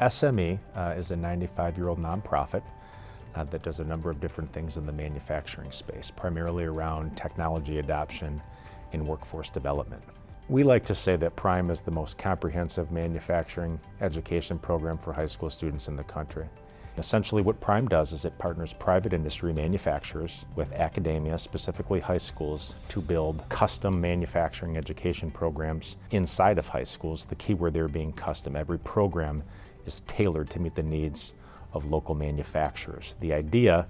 SME is a 95-year-old nonprofit that does a number of different things in the manufacturing space, primarily around technology adoption and workforce development. We like to say that Prime is the most comprehensive manufacturing education program for high school students in the country. Essentially what Prime does is it partners private industry manufacturers with academia, specifically high schools, to build custom manufacturing education programs inside of high schools. The key word there being custom. Every program is tailored to meet the needs of local manufacturers. The idea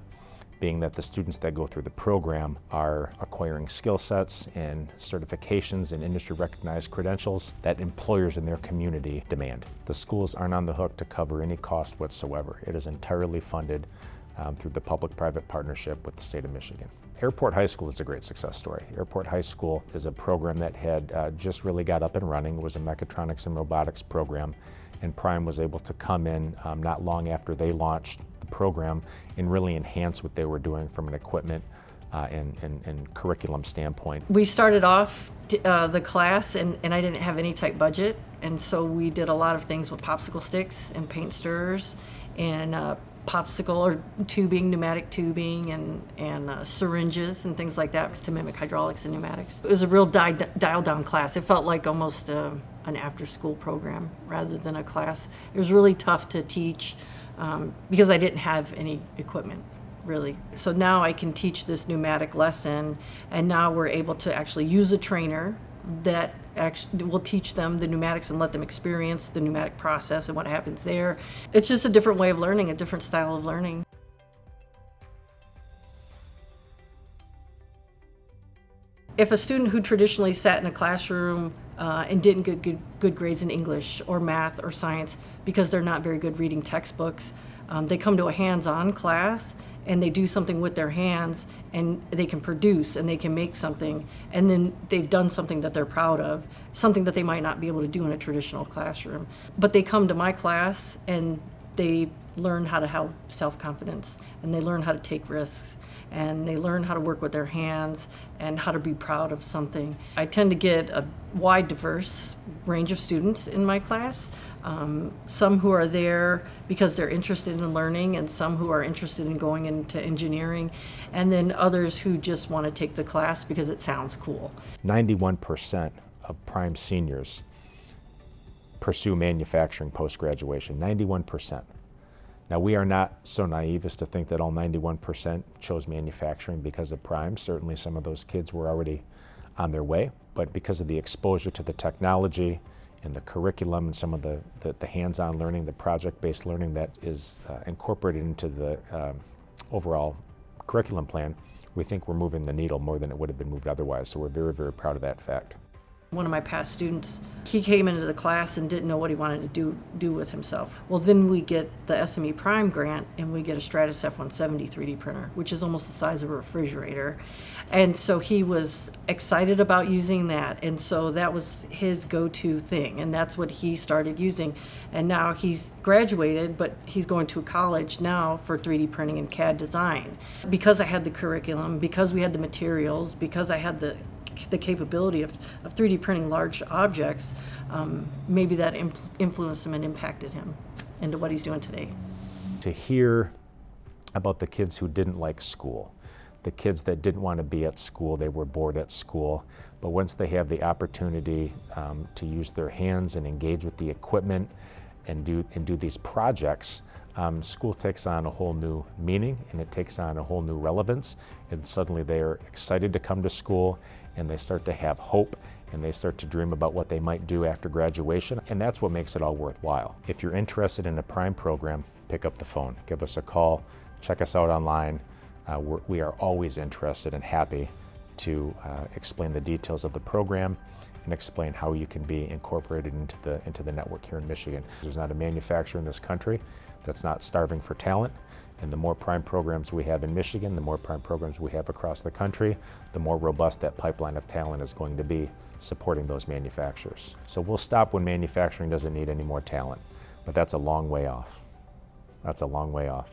being that the students that go through the program are acquiring skill sets and certifications and industry recognized credentials that employers in their community demand. The schools aren't on the hook to cover any cost whatsoever. It is entirely funded through the public-private partnership with the state of Michigan. Airport High School is a great success story. Airport High School is a program that had just really got up and running. It was a mechatronics and robotics program, and Prime was able to come in not long after they launched the program and really enhance what they were doing from an equipment and curriculum standpoint. We started off the class and I didn't have any tight budget, and so we did a lot of things with popsicle sticks and paint stirrers and popsicle or tubing, pneumatic tubing and syringes and things like that to mimic hydraulics and pneumatics. It was a real dialed down class. It felt like almost an after school program rather than a class. It was really tough to teach because I didn't have any equipment really. So now I can teach this pneumatic lesson, and now we're able to actually use a trainer that actually will teach them the pneumatics and let them experience the pneumatic process and what happens there. It's just a different way of learning, a different style of learning. If a student who traditionally sat in a classroom and didn't get good grades in English or math or science because they're not very good reading textbooks, they come to a hands-on class and they do something with their hands and they can produce and they can make something, and then they've done something that they're proud of, something that they might not be able to do in a traditional classroom. But they come to my class and they learn how to have self-confidence, and they learn how to take risks, and they learn how to work with their hands and how to be proud of something. I tend to get a wide, diverse range of students in my class. Some who are there because they're interested in learning, and some who are interested in going into engineering, and then others who just want to take the class because it sounds cool. 91% of Prime seniors pursue manufacturing post-graduation, 91%. Now, we are not so naive as to think that all 91% chose manufacturing because of Prime. Certainly some of those kids were already on their way, but because of the exposure to the technology and the curriculum and some of the hands-on learning, the project-based learning that is incorporated into the overall curriculum plan, we think we're moving the needle more than it would have been moved otherwise. So we're very, very proud of that fact. One of my past students, he came into the class and didn't know what he wanted to do with himself. Well, then we get the SME Prime grant and we get a Stratus F170 3D printer, which is almost the size of a refrigerator. And so he was excited about using that, and so that was his go-to thing, and that's what he started using. And now he's graduated, but he's going to college now for 3D printing and CAD design. Because I had the curriculum, because we had the materials, because I had the capability of 3D printing large objects, maybe that influenced him and impacted him into what he's doing today. To hear about the kids who didn't like school, the kids that didn't want to be at school, they were bored at school, but once they have the opportunity to use their hands and engage with the equipment and do these projects, school takes on a whole new meaning, and it takes on a whole new relevance, and suddenly they are excited to come to school, and they start to have hope, and they start to dream about what they might do after graduation, and that's what makes it all worthwhile. If you're interested in a Prime program, pick up the phone, give us a call, check us out online. We are always interested and happy to explain the details of the program and explain how you can be incorporated into the network here in Michigan. There's not a manufacturer in this country that's not starving for talent, and the more Prime programs we have in Michigan, the more Prime programs we have across the country, the more robust that pipeline of talent is going to be supporting those manufacturers. So we'll stop when manufacturing doesn't need any more talent, but that's a long way off. That's a long way off.